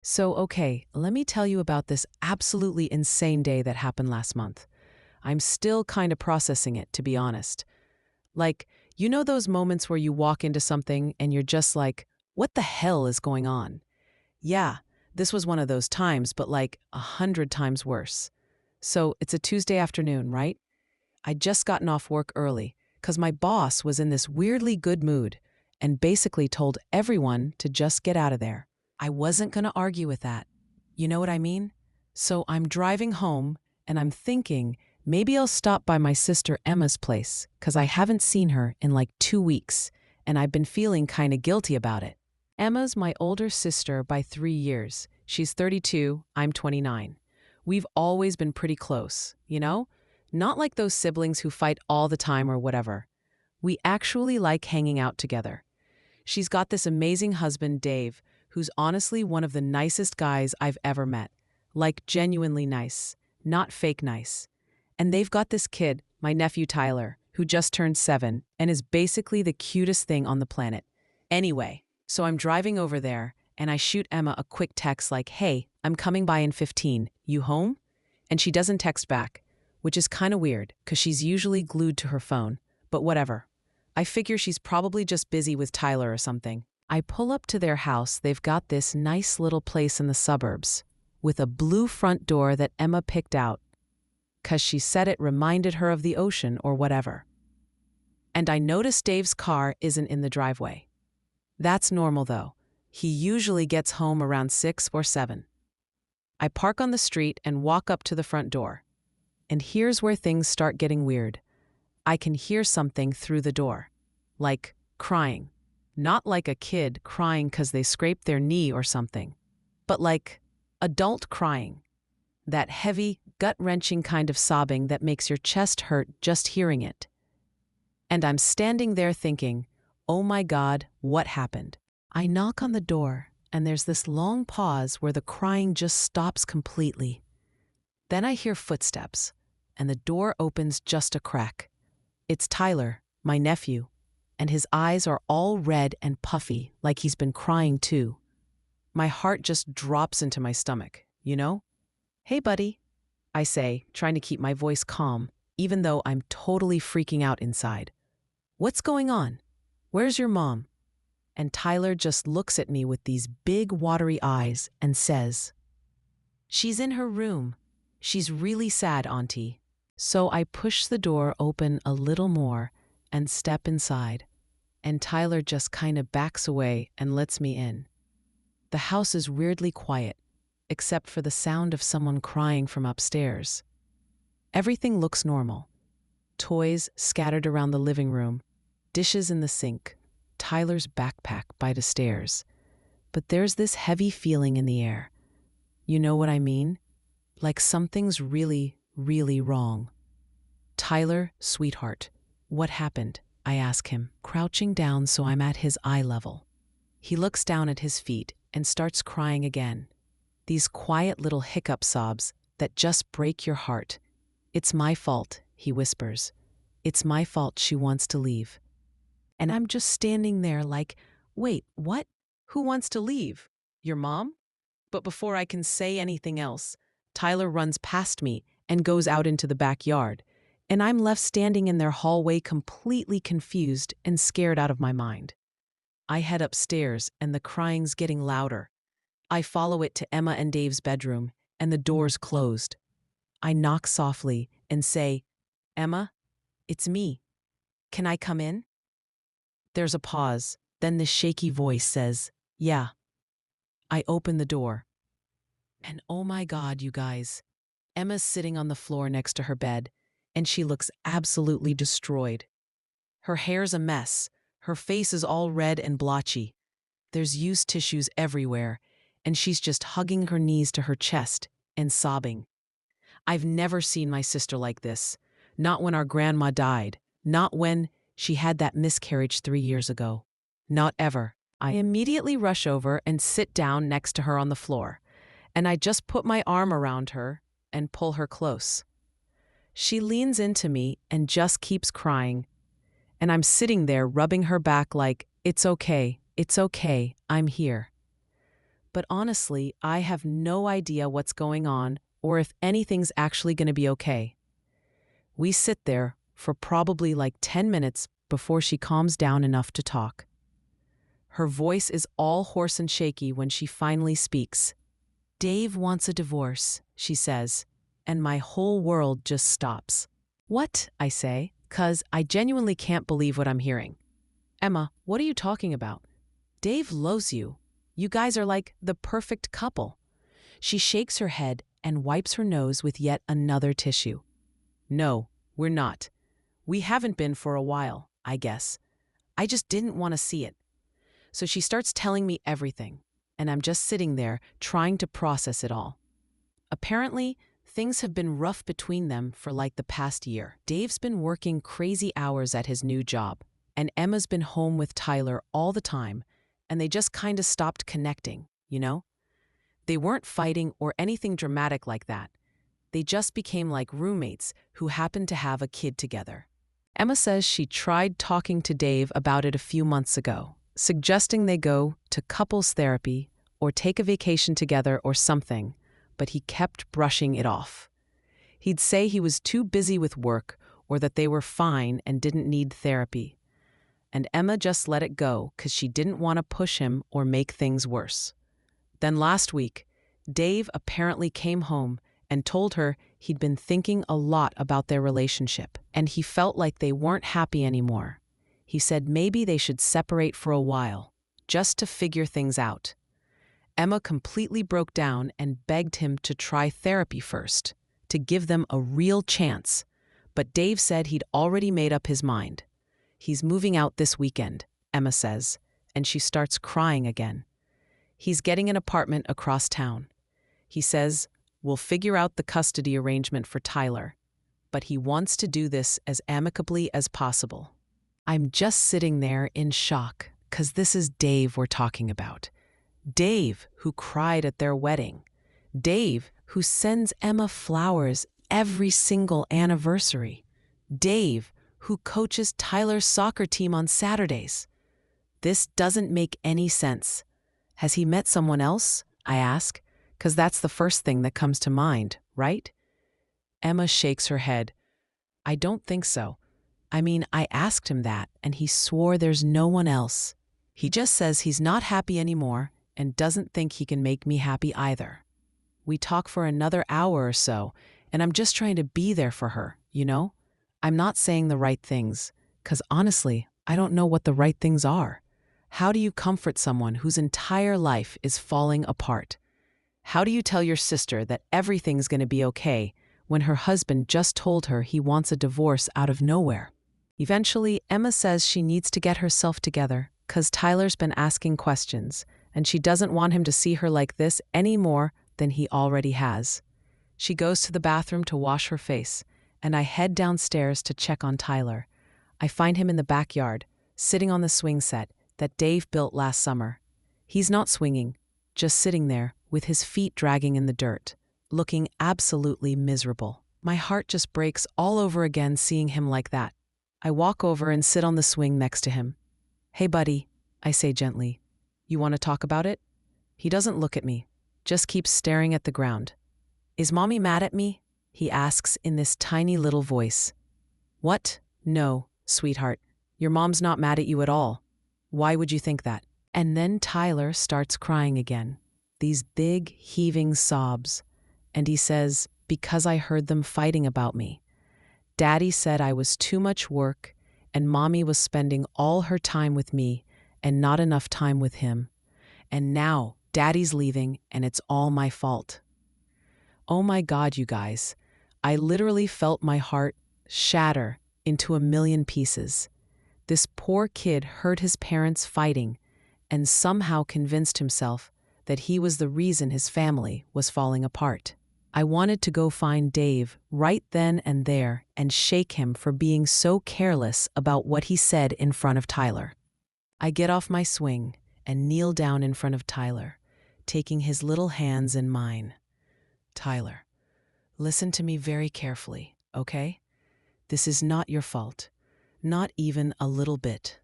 Okay, let me tell you about this absolutely insane day that happened last month. I'm still kind of processing it, to be honest. Like, you know those moments where you walk into something and you're just like, what the hell is going on? Yeah, this was one of those times, but like 100 times worse. So it's a Tuesday afternoon, right? I'd just gotten off work early because my boss was in this weirdly good mood and basically told everyone to just get out of there. I wasn't going to argue with that. You know what I mean? So I'm driving home and I'm thinking maybe I'll stop by my sister Emma's place because I haven't seen her in like 2 weeks and I've been feeling kind of guilty about it. Emma's my older sister by 3 years. She's 32, I'm 29. We've always been pretty close, you know? Not like those siblings who fight all the time or whatever. We actually like hanging out together. She's got this amazing husband, Dave, who's honestly one of the nicest guys I've ever met. Like, genuinely nice, not fake nice. And they've got this kid, my nephew Tyler, who just turned 7 and is basically the cutest thing on the planet. Anyway, so I'm driving over there and I shoot Emma a quick text like, hey, I'm coming by in 15. You home? And she doesn't text back, which is kind of weird because she's usually glued to her phone, but whatever. I figure she's probably just busy with Tyler or something. I pull up to their house. They've got this nice little place in the suburbs with a blue front door that Emma picked out because she said it reminded her of the ocean or whatever. And I notice Dave's car isn't in the driveway. That's normal though. He usually gets home around 6 or 7. I park on the street and walk up to the front door. And here's where things start getting weird. I can hear something through the door. Like crying. Not like a kid crying 'cause they scraped their knee or something. But like adult crying. That heavy, gut-wrenching kind of sobbing that makes your chest hurt just hearing it. And I'm standing there thinking, oh my God, what happened? I knock on the door, and there's this long pause where the crying just stops completely. Then I hear footsteps, and the door opens just a crack. It's Tyler, my nephew, and his eyes are all red and puffy, like he's been crying too. My heart just drops into my stomach, you know? Hey, buddy, I say, trying to keep my voice calm, even though I'm totally freaking out inside. What's going on? Where's your mom? And Tyler just looks at me with these big watery eyes and says, she's in her room. She's really sad, Auntie. So I push the door open a little more and step inside, and Tyler just kind of backs away and lets me in. The house is weirdly quiet, except for the sound of someone crying from upstairs. Everything looks normal. Toys scattered around the living room, dishes in the sink, Tyler's backpack by the stairs. But there's this heavy feeling in the air. You know what I mean? Like something's really, really wrong. Tyler, sweetheart, what happened? I ask him, crouching down so I'm at his eye level. He looks down at his feet and starts crying again. These quiet little hiccup sobs that just break your heart. It's my fault, he whispers. It's my fault she wants to leave. And I'm just standing there like, wait, what? Who wants to leave? Your mom? But before I can say anything else, Tyler runs past me and goes out into the backyard, and I'm left standing in their hallway completely confused and scared out of my mind. I head upstairs and the crying's getting louder. I follow it to Emma and Dave's bedroom, and the door's closed. I knock softly and say, Emma, it's me. Can I come in? There's a pause, then this shaky voice says, yeah. I open the door. And oh my God, you guys, Emma's sitting on the floor next to her bed, and she looks absolutely destroyed. Her hair's a mess, her face is all red and blotchy. There's used tissues everywhere, and she's just hugging her knees to her chest and sobbing. I've never seen my sister like this. Not when our grandma died. Not when she had that miscarriage 3 years ago. Not ever. I immediately rush over and sit down next to her on the floor, and I just put my arm around her and pull her close. She leans into me and just keeps crying, and I'm sitting there rubbing her back like, it's okay, I'm here. but honestly, I have no idea what's going on or if anything's actually going to be okay. We sit there for probably like 10 minutes before she calms down enough to talk. Her voice is all hoarse and shaky when she finally speaks. "Dave wants a divorce," she says, and my whole world just stops. "What?" I say, 'cause I genuinely can't believe what I'm hearing. "Emma, what are you talking about? Dave loves you. You guys are like the perfect couple." She shakes her head and wipes her nose with yet another tissue. "No, we're not. We haven't been for a while, I guess. I just didn't want to see it." So she starts telling me everything, and I'm just sitting there trying to process it all. Apparently, things have been rough between them for like the past year. Dave's been working crazy hours at his new job, and Emma's been home with Tyler all the time, and they just kind of stopped connecting, you know? They weren't fighting or anything dramatic like that. They just became like roommates who happened to have a kid together. Emma says she tried talking to Dave about it a few months ago, suggesting they go to couples therapy or take a vacation together or something, but he kept brushing it off. He'd say he was too busy with work or that they were fine and didn't need therapy. And Emma just let it go because she didn't want to push him or make things worse. Then last week, Dave apparently came home and told her he'd been thinking a lot about their relationship, and he felt like they weren't happy anymore. He said maybe they should separate for a while, just to figure things out. Emma completely broke down and begged him to try therapy first, to give them a real chance. But Dave said he'd already made up his mind. He's moving out this weekend, Emma says, and she starts crying again. He's getting an apartment across town. He says, "We'll figure out the custody arrangement for Tyler," but he wants to do this as amicably as possible. I'm just sitting there in shock, 'cause this is Dave we're talking about. Dave, who cried at their wedding. Dave, who sends Emma flowers every single anniversary. Dave, who coaches Tyler's soccer team on Saturdays. This doesn't make any sense. Has he met someone else? I ask, 'cause that's the first thing that comes to mind, right? Emma shakes her head. "I don't think so. I mean, I asked him that, and he swore there's no one else. He just says he's not happy anymore and doesn't think he can make me happy either." We talk for another hour or so, and I'm just trying to be there for her, you know? I'm not saying the right things, 'cause honestly, I don't know what the right things are. How do you comfort someone whose entire life is falling apart? How do you tell your sister that everything's going to be okay when her husband just told her he wants a divorce out of nowhere? Eventually, Emma says she needs to get herself together, 'cause Tyler's been asking questions, and she doesn't want him to see her like this any more than he already has. She goes to the bathroom to wash her face, and I head downstairs to check on Tyler. I find him in the backyard, sitting on the swing set that Dave built last summer. He's not swinging, just sitting there with his feet dragging in the dirt, looking absolutely miserable. My heart just breaks all over again seeing him like that. I walk over and sit on the swing next to him. "Hey, buddy," I say gently. "You want to talk about it?" He doesn't look at me, just keeps staring at the ground. "Is Mommy mad at me?" he asks in this tiny little voice. "What? No, sweetheart. Your mom's not mad at you at all. Why would you think that?" And then Tyler starts crying again, these big, heaving sobs. And he says, "Because I heard them fighting about me. Daddy said I was too much work, and Mommy was spending all her time with me and not enough time with him. And now Daddy's leaving, and it's all my fault." Oh my God, you guys. I literally felt my heart shatter into a million pieces. This poor kid heard his parents fighting and somehow convinced himself that he was the reason his family was falling apart. I wanted to go find Dave right then and there and shake him for being so careless about what he said in front of Tyler. I get off my swing and kneel down in front of Tyler, taking his little hands in mine. "Tyler, listen to me very carefully, okay? This is not your fault, not even a little bit.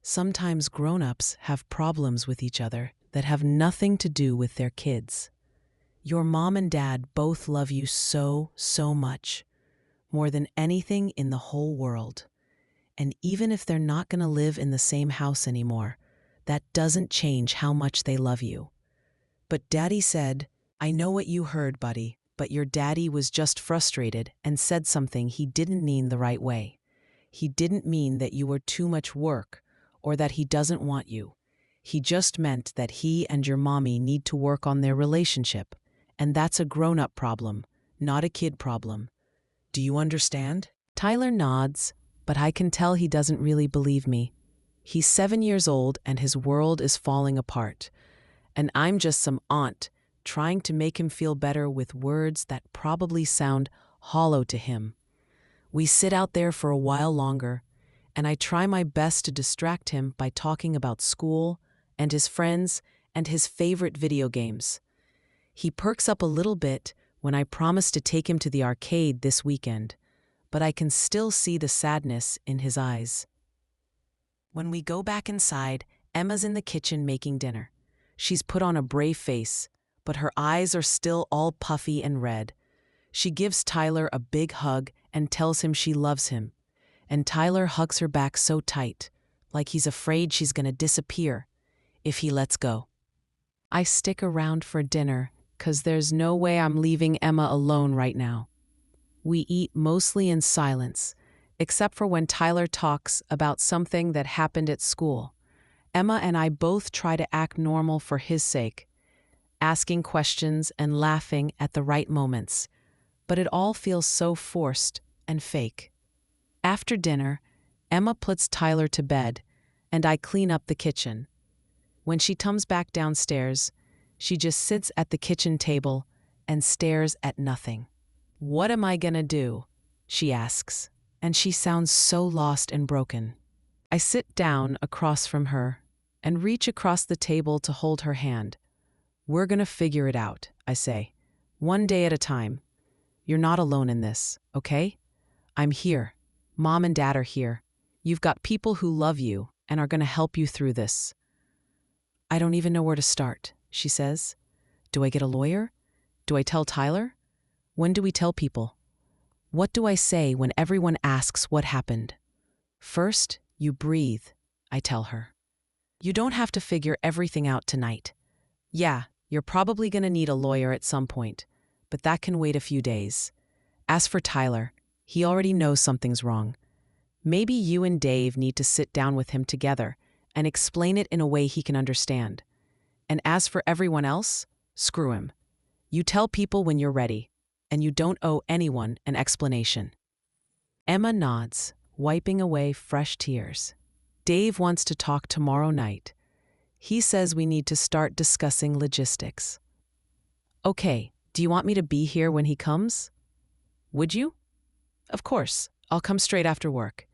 Sometimes grown-ups have problems with each other that have nothing to do with their kids. Your mom and dad both love you so, so much, more than anything in the whole world. And even if they're not going to live in the same house anymore, that doesn't change how much they love you. But Daddy said, I know what you heard, buddy, but your daddy was just frustrated and said something he didn't mean the right way. He didn't mean that you were too much work or that he doesn't want you. He just meant that he and your mommy need to work on their relationship. And that's a grown-up problem, not a kid problem. Do you understand? Tyler nods, but I can tell he doesn't really believe me. He's 7 years old and his world is falling apart. And I'm just some aunt trying to make him feel better with words that probably sound hollow to him. We sit out there for a while longer, and I try my best to distract him by talking about school and his friends and his favorite video games. He perks up a little bit when I promise to take him to the arcade this weekend, but I can still see the sadness in his eyes. When we go back inside, Emma's in the kitchen making dinner. She's put on a brave face, but her eyes are still all puffy and red. She gives Tyler a big hug and tells him she loves him. And Tyler hugs her back so tight, like he's afraid she's going to disappear if he lets go. I stick around for dinner, 'cause there's no way I'm leaving Emma alone right now. We eat mostly in silence, except for when Tyler talks about something that happened at school. Emma and I both try to act normal for his sake, asking questions and laughing at the right moments, but it all feels so forced and fake. After dinner, Emma puts Tyler to bed, and I clean up the kitchen. When she comes back downstairs, she just sits at the kitchen table and stares at nothing. What am I gonna do? She asks, and she sounds so lost and broken. I sit down across from her and reach across the table to hold her hand. We're gonna figure it out, I say, one day at a time. You're not alone in this, okay? I'm here. Mom and Dad are here. You've got people who love you and are gonna help you through this. I don't even know where to start, she says. Do I get a lawyer? Do I tell Tyler? When do we tell people? What do I say when everyone asks what happened? First, you breathe, I tell her. You don't have to figure everything out tonight. Yeah, you're probably going to need a lawyer at some point, but that can wait a few days. As for Tyler, he already knows something's wrong. Maybe you and Dave need to sit down with him together and explain it in a way he can understand. And as for everyone else, screw him. You tell people when you're ready, and you don't owe anyone an explanation. Emma nods, wiping away fresh tears. Dave wants to talk tomorrow night. He says we need to start discussing logistics. Okay, do you want me to be here when he comes? Would you? Of course, I'll come straight after work.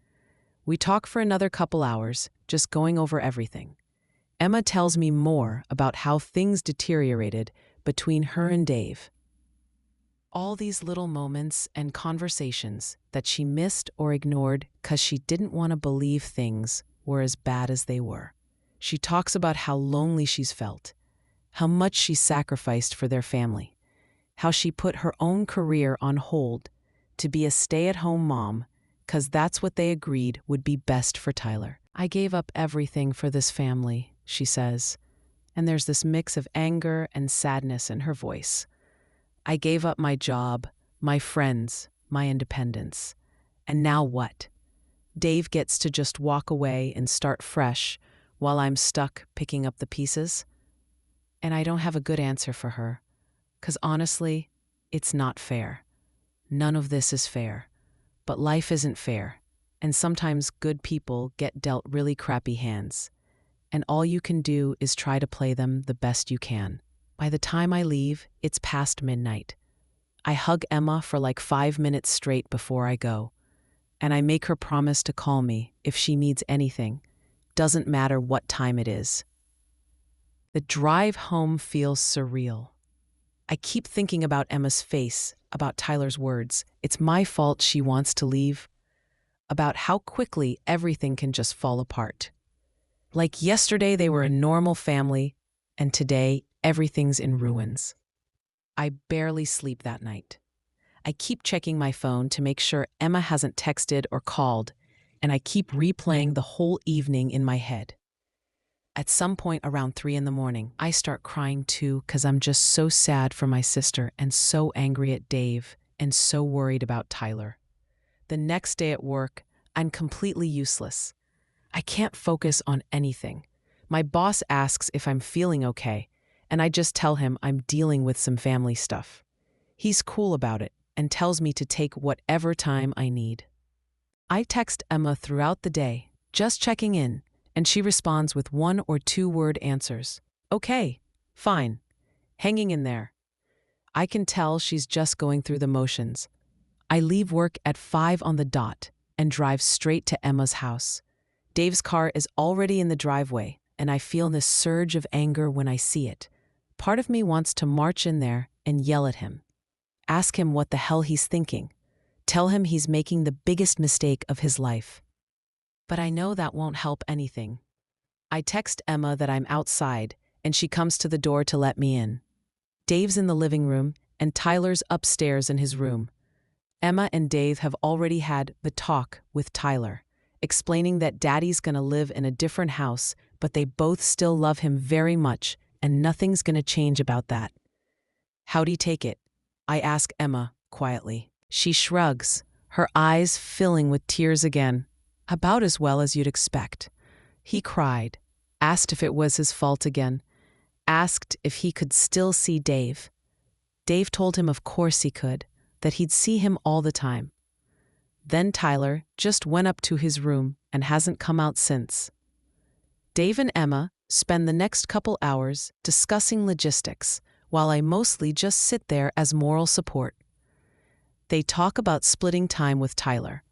We talk for another couple hours, just going over everything. Emma tells me more about how things deteriorated between her and Dave. All these little moments and conversations that she missed or ignored because she didn't want to believe things were as bad as they were. She talks about how lonely she's felt, how much she sacrificed for their family, how she put her own career on hold to be a stay-at-home mom because that's what they agreed would be best for Tyler. I gave up everything for this family, she says, and there's this mix of anger and sadness in her voice. I gave up my job, my friends, my independence. And now what? Dave gets to just walk away and start fresh while I'm stuck picking up the pieces? And I don't have a good answer for her, 'cause honestly, it's not fair. None of this is fair. But life isn't fair, and sometimes good people get dealt really crappy hands. And all you can do is try to play them the best you can. By the time I leave, it's past midnight. I hug Emma for like 5 minutes straight before I go, and I make her promise to call me if she needs anything. Doesn't matter what time it is. The drive home feels surreal. I keep thinking about Emma's face, about Tyler's words. It's my fault she wants to leave. About how quickly everything can just fall apart. Like yesterday they were a normal family, and today everything's in ruins. I barely sleep that night. I keep checking my phone to make sure Emma hasn't texted or called, and I keep replaying the whole evening in my head. At some point around 3 in the morning, I start crying too because I'm just so sad for my sister and so angry at Dave and so worried about Tyler. The next day at work, I'm completely useless. I can't focus on anything. My boss asks if I'm feeling okay, and I just tell him I'm dealing with some family stuff. He's cool about it and tells me to take whatever time I need. I text Emma throughout the day, just checking in, and she responds with 1 or 2 word answers. Okay, fine, hanging in there. I can tell she's just going through the motions. I leave work at 5 on the dot and drive straight to Emma's house. Dave's car is already in the driveway, and I feel this surge of anger when I see it. Part of me wants to march in there and yell at him. Ask him what the hell he's thinking. Tell him he's making the biggest mistake of his life. But I know that won't help anything. I text Emma that I'm outside, and she comes to the door to let me in. Dave's in the living room, and Tyler's upstairs in his room. Emma and Dave have already had the talk with Tyler, explaining that Daddy's gonna live in a different house, but they both still love him very much, and nothing's gonna change about that. How'd he take it? I ask Emma quietly. She shrugs, her eyes filling with tears again. About as well as you'd expect. He cried, asked if it was his fault again, asked if he could still see Dave. Dave told him of course he could, that he'd see him all the time. Then Tyler just went up to his room and hasn't come out since. Dave and Emma spend the next couple hours discussing logistics, while I mostly just sit there as moral support. They talk about splitting time with Tyler,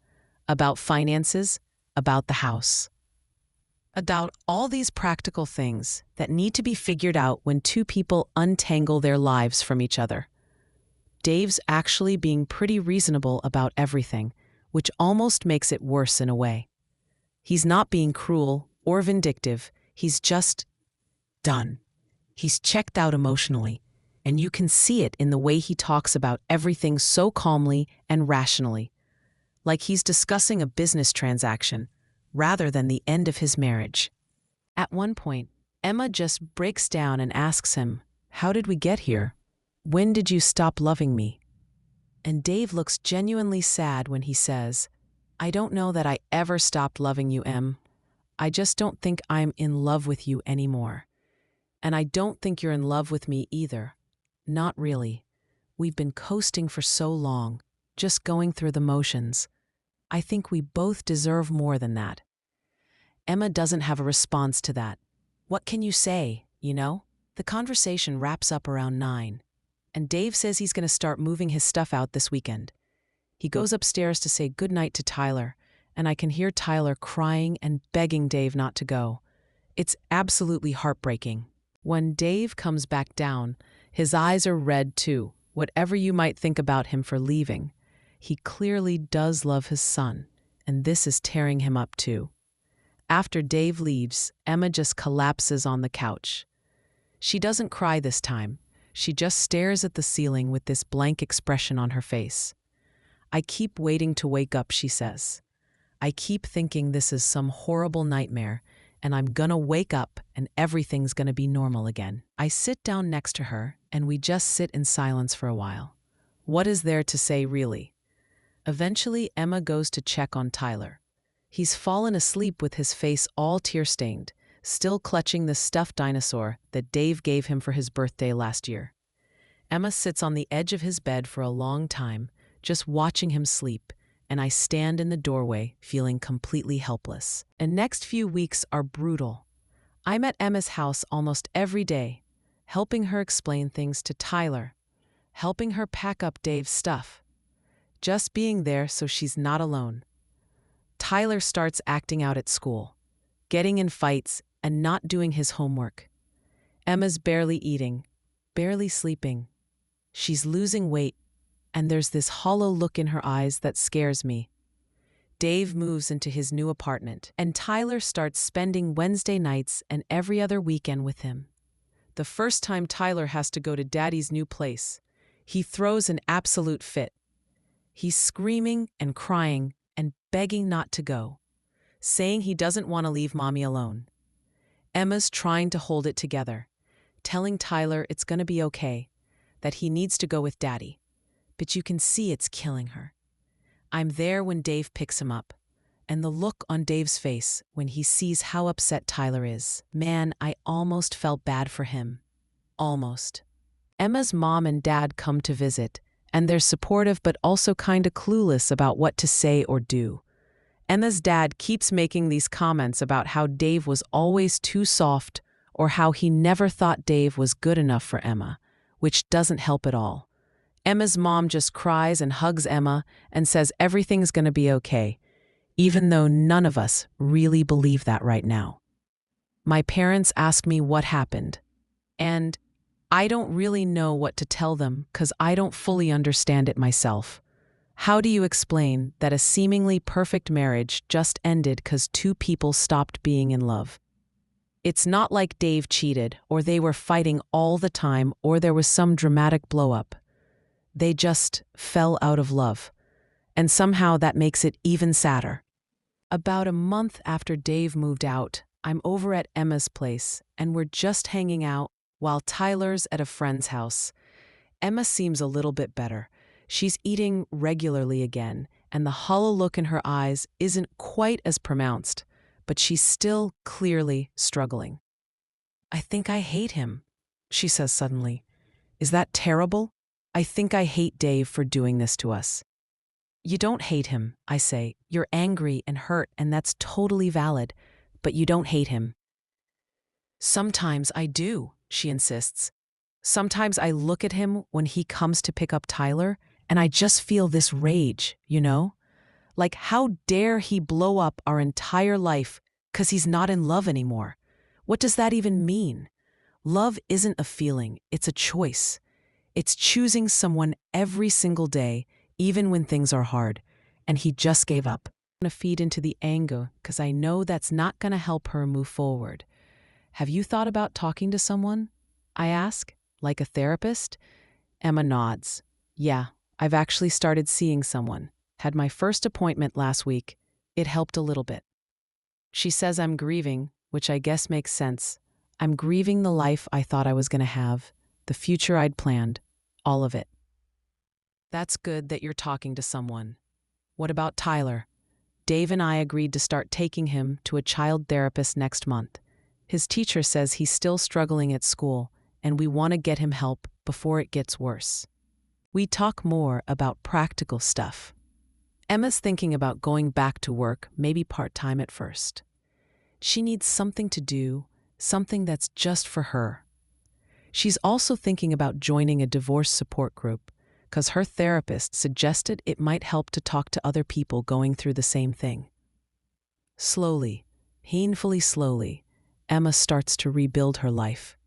about finances, about the house. About all these practical things that need to be figured out when two people untangle their lives from each other. Dave's actually being pretty reasonable about everything, which almost makes it worse in a way. He's not being cruel or vindictive, he's just done. He's checked out emotionally, and you can see it in the way he talks about everything so calmly and rationally, like he's discussing a business transaction rather than the end of his marriage. At one point, Emma just breaks down and asks him, "How did we get here? When did you stop loving me?" And Dave looks genuinely sad when he says, "I don't know that I ever stopped loving you, Em. I just don't think I'm in love with you anymore. And I don't think you're in love with me either. Not really. We've been coasting for so long, just going through the motions. I think we both deserve more than that." Emma doesn't have a response to that. What can you say, you know? The conversation wraps up around 9, and Dave says he's going to start moving his stuff out this weekend. He goes upstairs to say goodnight to Tyler, and I can hear Tyler crying and begging Dave not to go. It's absolutely heartbreaking. When Dave comes back down, his eyes are red too, whatever you might think about him for leaving. He clearly does love his son, and this is tearing him up too. After Dave leaves, Emma just collapses on the couch. She doesn't cry this time. She just stares at the ceiling with this blank expression on her face. "I keep waiting to wake up," she says. "I keep thinking this is some horrible nightmare, and I'm gonna wake up and everything's gonna be normal again." I sit down next to her, and we just sit in silence for a while. What is there to say, really? Eventually, Emma goes to check on Tyler. He's fallen asleep with his face all tear-stained, still clutching the stuffed dinosaur that Dave gave him for his birthday last year. Emma sits on the edge of his bed for a long time, just watching him sleep, and I stand in the doorway feeling completely helpless. The next few weeks are brutal. I'm at Emma's house almost every day, helping her explain things to Tyler, helping her pack up Dave's stuff, just being there so she's not alone. Tyler starts acting out at school, getting in fights and not doing his homework. Emma's barely eating, barely sleeping. She's losing weight, and there's this hollow look in her eyes that scares me. Dave moves into his new apartment, and Tyler starts spending Wednesday nights and every other weekend with him. the first time Tyler has to go to Daddy's new place, he throws an absolute fit. He's screaming and crying and begging not to go, saying he doesn't want to leave Mommy alone. Emma's trying to hold it together, telling Tyler it's going to be okay, that he needs to go with Daddy. But you can see it's killing her. I'm there when Dave picks him up, and the look on Dave's face when he sees how upset Tyler is. Man, I almost felt bad for him. Almost. Emma's mom and dad come to visit, and they're supportive but also kinda clueless about what to say or do. Emma's dad keeps making these comments about how Dave was always too soft or how he never thought Dave was good enough for Emma, which doesn't help at all. Emma's mom just cries and hugs Emma and says everything's gonna be okay, even though none of us really believe that right now. My parents ask me what happened, and I don't really know what to tell them because I don't fully understand it myself. How do you explain that a seemingly perfect marriage just ended because two people stopped being in love? It's not like Dave cheated, or they were fighting all the time, or there was some dramatic blow-up. They just fell out of love. And somehow that makes it even sadder. About a month after Dave moved out, I'm over at Emma's place, and we're just hanging out while Tyler's at a friend's house. Emma seems a little bit better. She's eating regularly again, and the hollow look in her eyes isn't quite as pronounced, but she's still clearly struggling. "I think I hate him," she says suddenly. "Is that terrible? I think I hate Dave for doing this to us." "You don't hate him," I say. "You're angry and hurt, and that's totally valid, but you don't hate him." "Sometimes I do," she insists. "Sometimes I look at him when he comes to pick up Tyler, and I just feel this rage, you know? Like, how dare he blow up our entire life 'cause he's not in love anymore? What does that even mean? Love isn't a feeling, it's a choice. It's choosing someone every single day, even when things are hard, and he just gave up." I'm gonna feed into the anger because I know that's not gonna help her move forward. "Have you thought about talking to someone?" I ask, like a therapist. Emma nods. "Yeah, I've actually started seeing someone. Had my first appointment last week. It helped a little bit." She says I'm grieving, which I guess makes sense. I'm grieving the life I thought I was going to have, the future I'd planned, all of it. "That's good that you're talking to someone. What about Tyler?" "Dave and I agreed to start taking him to a child therapist next month. His teacher says he's still struggling at school, and we want to get him help before it gets worse." We talk more about practical stuff. Emma's thinking about going back to work, maybe part-time at first. She needs something to do, something that's just for her. She's also thinking about joining a divorce support group, because her therapist suggested it might help to talk to other people going through the same thing. Slowly, painfully slowly, Emma starts to rebuild her life.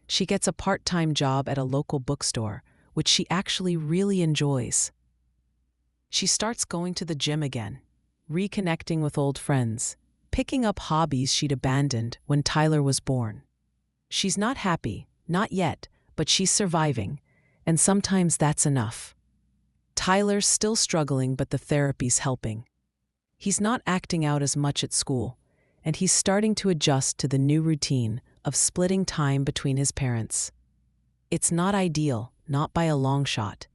She gets a part-time job at a local bookstore, which she actually really enjoys. She starts going to the gym again, reconnecting with old friends, picking up hobbies she'd abandoned when Tyler was born. She's not happy, not yet, but she's surviving, and sometimes that's enough. Tyler's still struggling, but the therapy's helping. He's not acting out as much at school, and he's starting to adjust to the new routine of splitting time between his parents. It's not ideal, not by a long shot,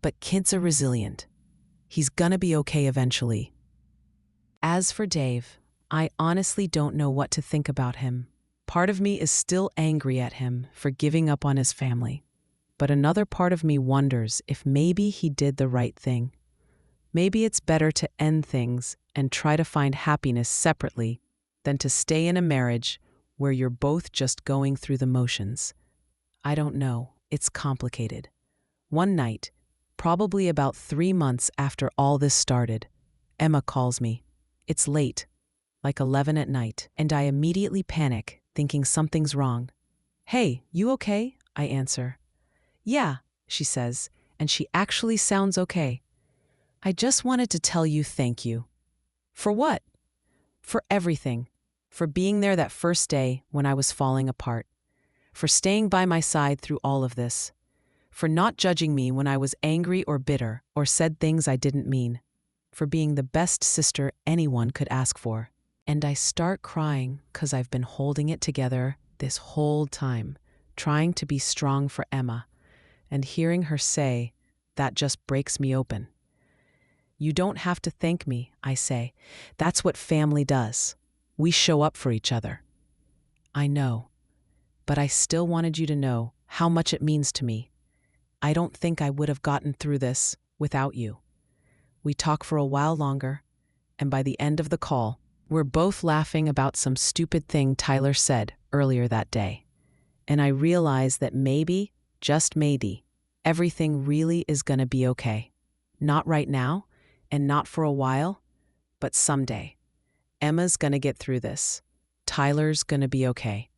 but kids are resilient. He's gonna be okay eventually. As for Dave, I honestly don't know what to think about him. Part of me is still angry at him for giving up on his family, but another part of me wonders if maybe he did the right thing. Maybe it's better to end things and try to find happiness separately than to stay in a marriage where you're both just going through the motions. I don't know. It's complicated. One night, probably about 3 months after all this started, Emma calls me. It's late, like 11 at night, and I immediately panic, thinking something's wrong. "Hey, you okay?" I answer. "Yeah," she says, and she actually sounds okay. "I just wanted to tell you thank you." "For what?" "For everything. For being there that first day when I was falling apart. for staying by my side through all of this, for not judging me when I was angry or bitter or said things I didn't mean, for being the best sister anyone could ask for. And I start crying because I've been holding it together this whole time, trying to be strong for Emma, and hearing her say, that just breaks me open. You don't have to thank me, I say. That's what family does. We show up for each other. I know, but I still wanted you to know how much it means to me. I don't think I would have gotten through this without you. We talk for a while longer, and by the end of the call, we're both laughing about some stupid thing Tyler said earlier that day. And I realize that maybe, just maybe, everything really is going to be okay. Not right now, and not for a while, but someday. Emma's going to get through this. Tyler's going to be okay.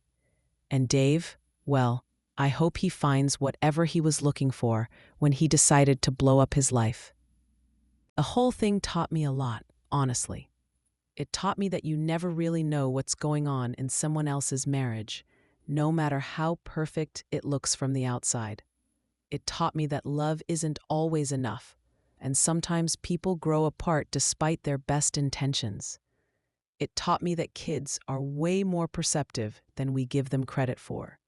And Dave, well, I hope he finds whatever he was looking for when he decided to blow up his life. The whole thing taught me a lot, honestly. It taught me that you never really know what's going on in someone else's marriage, no matter how perfect it looks from the outside. It taught me that love isn't always enough, and sometimes people grow apart despite their best intentions. It taught me that kids are way more perceptive than we give them credit for,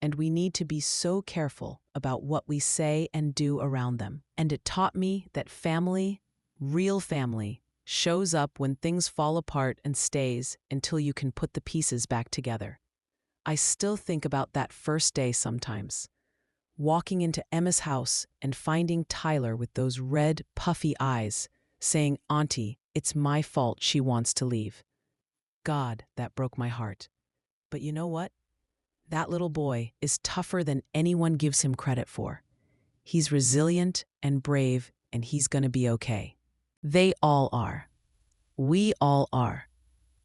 and we need to be so careful about what we say and do around them. And it taught me that family, real family, shows up when things fall apart and stays until you can put the pieces back together. I still think about that first day sometimes. Walking into Emma's house and finding Tyler with those red, puffy eyes, saying, "Auntie, it's my fault she wants to leave." God, that broke my heart. But you know what? That little boy is tougher than anyone gives him credit for. He's resilient and brave, and he's going to be okay. They all are. We all are.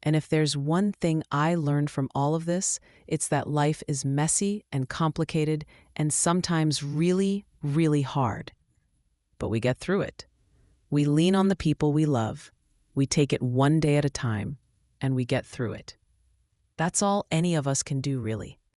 And if there's one thing I learned from all of this, it's that life is messy and complicated and sometimes really, really hard. But we get through it. We lean on the people we love. We take it one day at a time, and we get through it. That's all any of us can do, really.